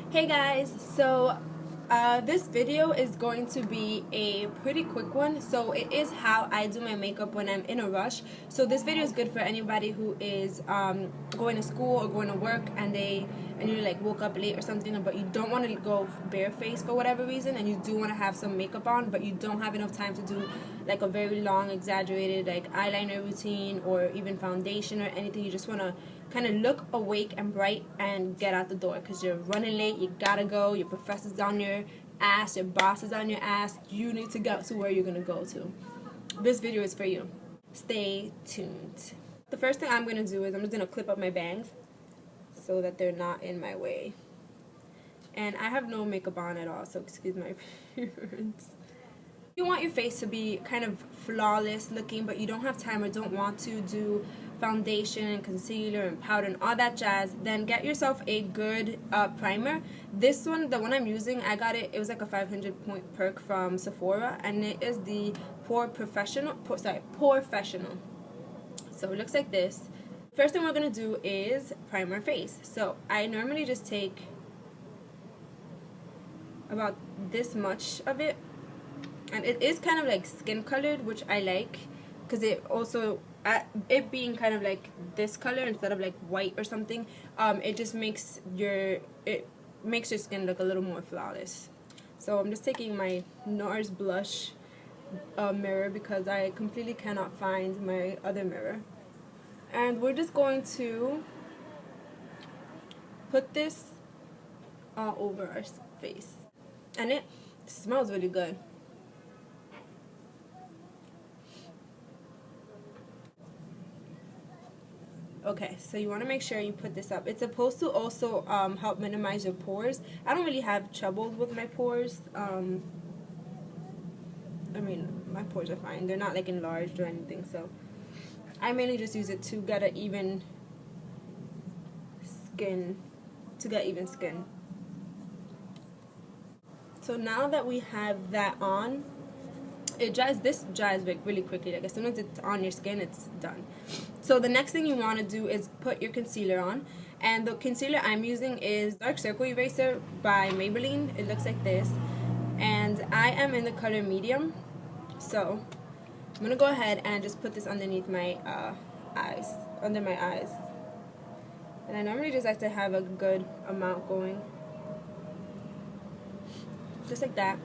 Hey guys, so this video is going to be a pretty quick one. So it is how I do my makeup when I'm in a rush. So this video is good for anybody who is going to school or going to work and you like woke up late or something, but you don't want to go barefaced for whatever reason, and you do want to have some makeup on, but you don't have enough time to do like a very long exaggerated like eyeliner routine or even foundation or anything. You just want to kind of look awake and bright and get out the door because you're running late, you gotta go, your professor's on your ass, your boss is on your ass, you need to get to where you're gonna go to. This video is for you. Stay tuned. The first thing I'm gonna do is I'm just gonna clip up my bangs so that they're not in my way. And I have no makeup on at all, so excuse my appearance. You want your face to be kind of flawless looking, but you don't have time or don't want to do foundation and concealer and powder and all that jazz, then get yourself a good primer. This one, the one I'm using, I got it was like a 500-point perk from Sephora, and it is the Porefessional. So it looks like this. First thing we're going to do is primer face. So I normally just take about this much of it, and it is kind of like skin colored, which I like because it also, it being kind of like this color instead of like white or something, it just makes your skin look a little more flawless. So I'm just taking my NARS blush mirror because I completely cannot find my other mirror, and we're just going to put this all over our face, and it smells really good. Okay, so you want to make sure you put this up. It's supposed to also help minimize your pores. I don't really have trouble with my pores. I mean, my pores are fine. They're not like enlarged or anything, so I mainly just use it to get an even skin, So now that we have that on, this dries like really quickly. Like as soon as it's on your skin, it's done. So the next thing you want to do is put your concealer on, and the concealer I'm using is Dark Circle Eraser by Maybelline. It looks like this, and I am in the color medium. So I'm gonna go ahead and just put this underneath my eyes, under my eyes. And I normally just like to have a good amount going, just like that.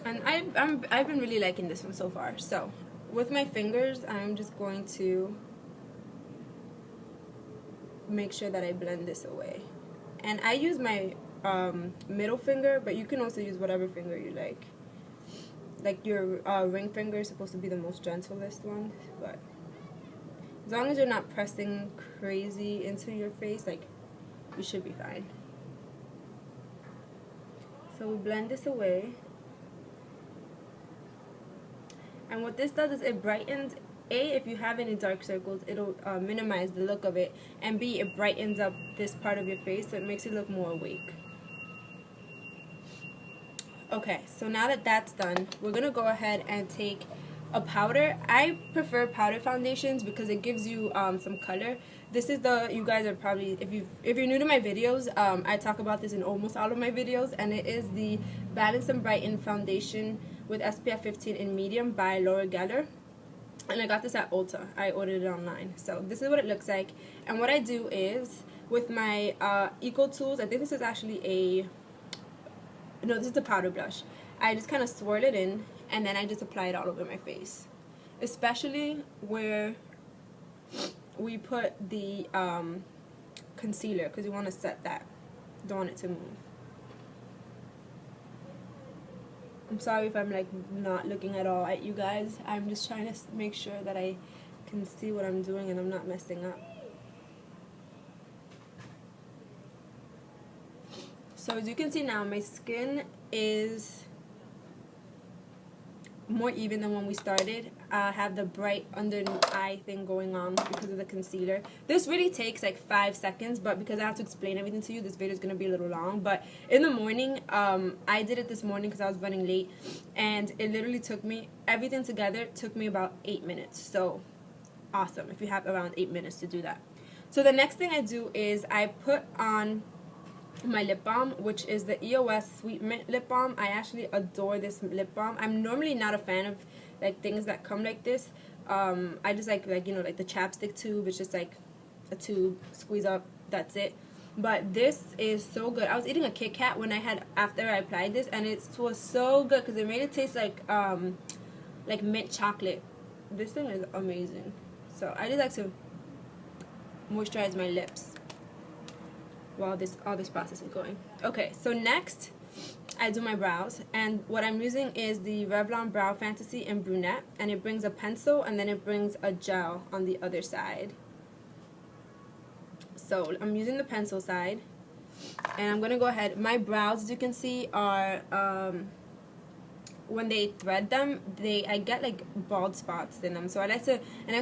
And I've been really liking this one so far. So with my fingers, I'm just going to make sure that I blend this away. And I use my middle finger, but you can also use whatever finger you like. Like your ring finger is supposed to be the most gentlest one, but as long as you're not pressing crazy into your face, like, you should be fine. So we blend this away. And what this does is it brightens, A, if you have any dark circles, it'll minimize the look of it, and B, it brightens up this part of your face, so it makes it look more awake. Okay, so now that that's done, we're going to go ahead and take a powder. I prefer powder foundations because it gives you some color. This is you guys are probably, if you're new to my videos, I talk about this in almost all of my videos, and it is the Balance and Brighten foundation with SPF 15 in medium by Laura Geller, and I got this at Ulta. I ordered it online. So this is what it looks like, and what I do is with my Ecotools, I think this is actually this is the powder blush. I just kind of swirl it in, and then I just apply it all over my face, especially where we put the concealer, because you want to set that, don't want it to move. I'm sorry if I'm like not looking at all at you guys. I'm just trying to make sure that I can see what I'm doing and I'm not messing up. So as you can see now, my skin is more even than when we started. I have the bright under eye thing going on because of the concealer. This really takes like 5 seconds, but because I have to explain everything to you, this video is going to be a little long. But in the morning, I did it this morning because I was running late, and it literally took me, everything together took me about 8 minutes. So awesome if you have around 8 minutes to do that. So the next thing I do is I put on my lip balm, which is the EOS Sweet Mint lip balm. I actually adore this lip balm. I'm normally not a fan of like things that come like this. I just like you know, like the chapstick tube. It's just like a tube, squeeze up, that's it. But this is so good. I was eating a Kit Kat when after I applied this, and it was so good because it made it taste like mint chocolate. This thing is amazing. So I just like to moisturize my lips while all this process is going. Okay, so next I do my brows, and what I'm using is the Revlon Brow Fantasy in Brunette, and it brings a pencil and then it brings a gel on the other side. So I'm using the pencil side, and I'm gonna go ahead. My brows, as you can see, are when they thread them, I get like bald spots in them. So I also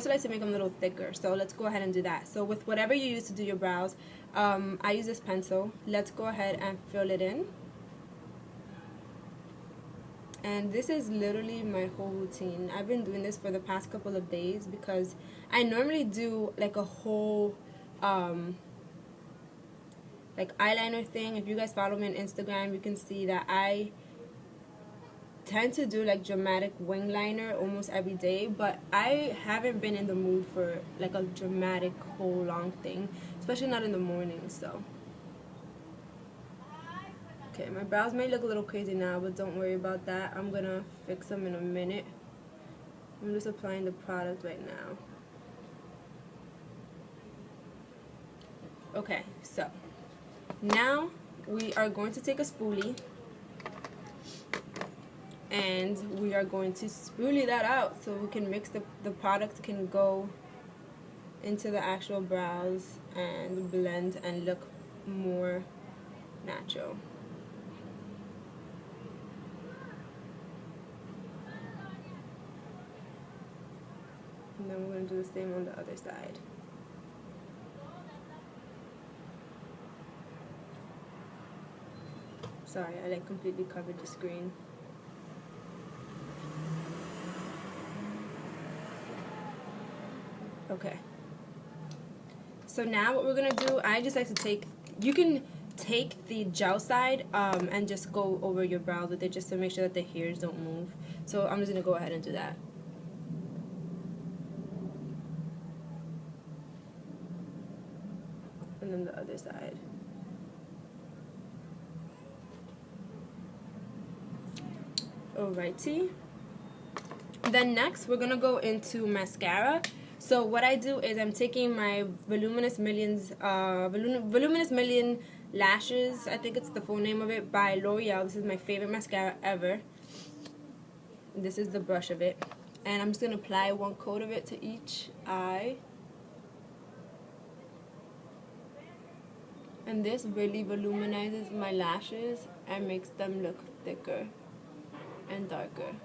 like to make them a little thicker. So let's go ahead and do that. So with whatever you use to do your brows, I use this pencil. Let's go ahead and fill it in. And this is literally my whole routine. I've been doing this for the past couple of days because I normally do like a whole like eyeliner thing. If you guys follow me on Instagram, you can see that I tend to do like dramatic wing liner almost every day, but I haven't been in the mood for like a dramatic whole long thing, especially not in the morning. So okay, my brows may look a little crazy now, but don't worry about that. I'm gonna fix them in a minute. I'm just applying the product right now. Okay, so now we are going to take a spoolie and we are going to spoolie that out so we can mix the product can go into the actual brows and blend and look more natural. And then we're going to do the same on the other side. Sorry, I like completely covered the screen. Okay. So now what we're going to do, I just like to you can take the gel side and just go over your brows with it just to make sure that the hairs don't move. So I'm just going to go ahead and do that. And then the other side. Alrighty. Then next we're gonna go into mascara. So what I do is I'm taking my Voluminous Million Lashes, I think it's the full name of it, by L'Oreal. This is my favorite mascara ever. This is the brush of it. And I'm just gonna apply one coat of it to each eye. And this really voluminizes my lashes and makes them look thicker and darker.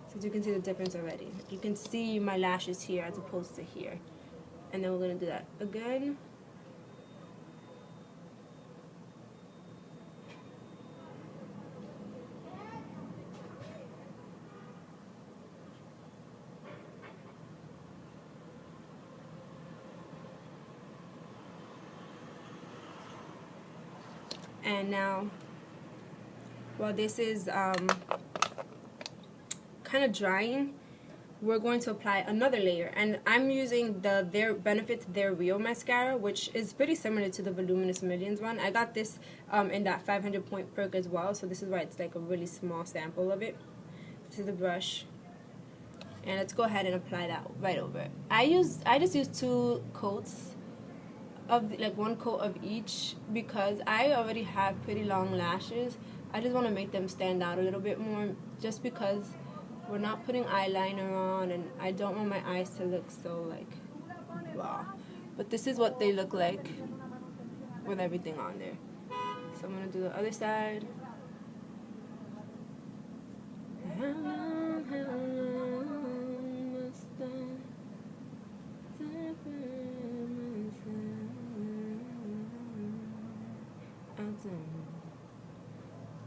So you can see the difference already. You can see my lashes here as opposed to here. And then we're going to do that again. And now, while this is kind of drying, we're going to apply another layer. And I'm using the They're Real mascara, which is pretty similar to the Voluminous Millions one. I got this in that 500 point perk as well, so this is why it's like a really small sample of it. This is the brush. And let's go ahead and apply that right over it. I just use 2 coats of like 1 coat of each because I already have pretty long lashes. I just want to make them stand out a little bit more just because we're not putting eyeliner on and I don't want my eyes to look so like blah. But this is what they look like with everything on there. So I'm going to do the other side. How long must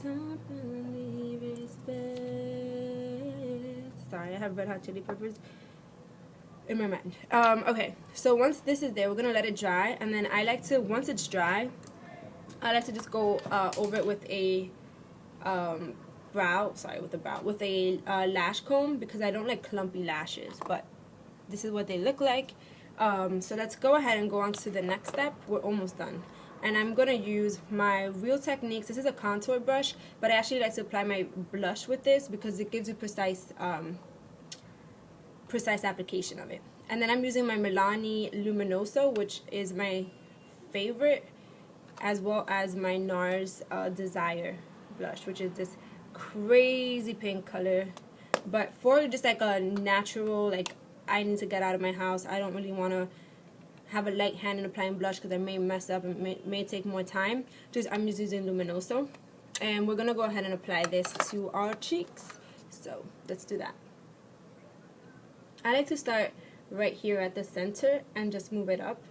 don't believe it's best. Sorry, I have Red Hot Chili Peppers in my mind. Okay, so once this is there, we're gonna let it dry, and then I like to, once it's dry, I like to just go over it with a with a lash comb, because I don't like clumpy lashes, but this is what they look like. So let's go ahead and go on to the next step. We're almost done. And I'm going to use my Real Techniques. This is a contour brush, but I actually like to apply my blush with this because it gives you precise application of it. And then I'm using my Milani Luminoso, which is my favorite, as well as my NARS Desire blush, which is this crazy pink color. But for just like a natural, like, I need to get out of my house, I don't really want to have a light hand in applying blush because I may mess up and may take more time. I'm just using Luminoso, and we're gonna go ahead and apply this to our cheeks. So let's do that. I like to start right here at the center and just move it up.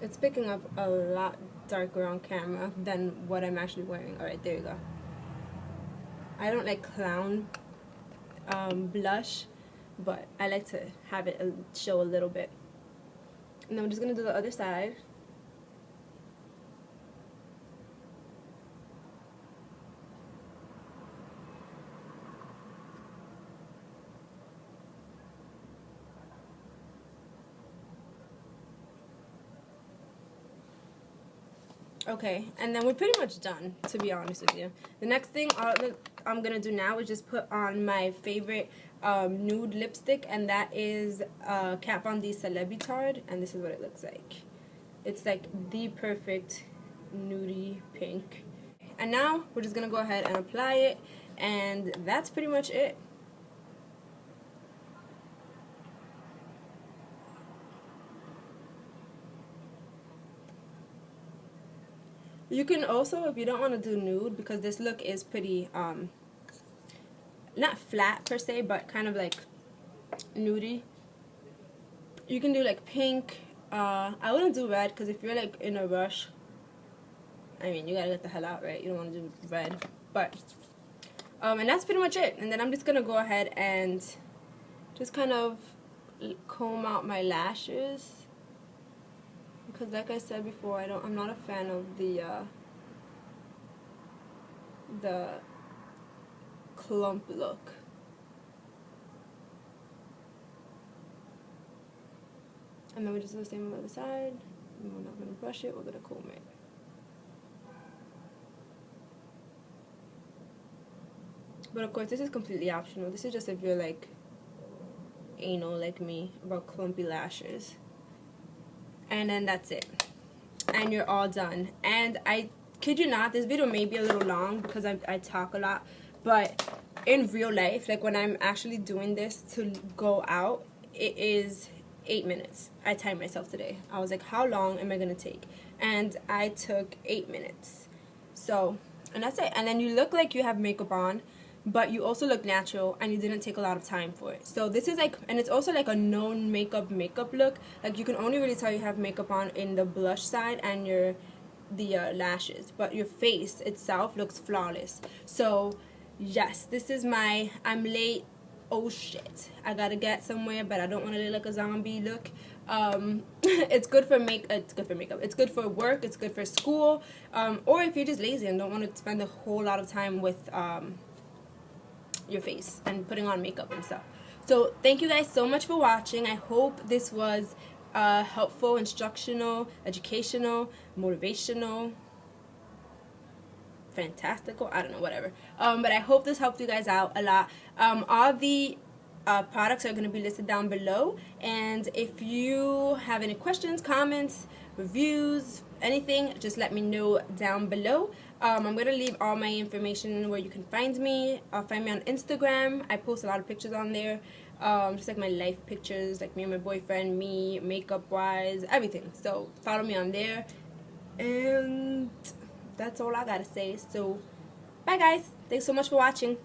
It's picking up a lot darker on camera than what I'm actually wearing. Alright, there you go. I don't like clown blush, but I like to have it show a little bit. And then I'm just going to do the other side. Okay, and then we're pretty much done, to be honest with you. The next thing I'm going to do now is just put on my favorite nude lipstick, and that is Kat Von D Celebutard, and this is what it looks like. It's like the perfect nudie pink. And now we're just going to go ahead and apply it, and that's pretty much it. You can also, if you don't want to do nude, because this look is pretty, not flat per se, but kind of like nudie, you can do like pink. I wouldn't do red, because if you're like in a rush, I mean, you gotta get the hell out, right? You don't want to do red. But, and that's pretty much it. And then I'm just gonna go ahead and just kind of comb out my lashes. Because like I said before, I'm not a fan of the clump look. And then we just do the same on the other side. And we're not going to brush it, we're going to comb it. But of course, this is completely optional. This is just if you're like anal like me about clumpy lashes. And then that's it, and you're all done. And I kid you not, this video may be a little long because I talk a lot, but in real life, like when I'm actually doing this to go out, it is 8 minutes. I timed myself today. I was like, how long am I gonna take? And I took 8 minutes. So, and that's it. And then you look like you have makeup on, but you also look natural, and you didn't take a lot of time for it. So this is like, and it's also like a known makeup look. Like you can only really tell you have makeup on in the blush side and the lashes, but your face itself looks flawless. So yes, this is my, I'm late, oh shit, I gotta get somewhere, but I don't want to look like a zombie look. It's good for makeup, it's good for work, it's good for school, or if you're just lazy and don't want to spend a whole lot of time with your face and putting on makeup and stuff. So thank you guys so much for watching. I hope this was helpful, instructional, educational, motivational, fantastical, I don't know, whatever. But I hope this helped you guys out a lot. All the products are going to be listed down below, and if you have any questions, comments, reviews, anything, just let me know down below. I'm going to leave all my information where you can find me. Find me on Instagram. I post a lot of pictures on there, just like my life pictures, like me and my boyfriend, me, makeup wise, everything. So follow me on there, and that's all I gotta say. So bye guys. Thanks so much for watching.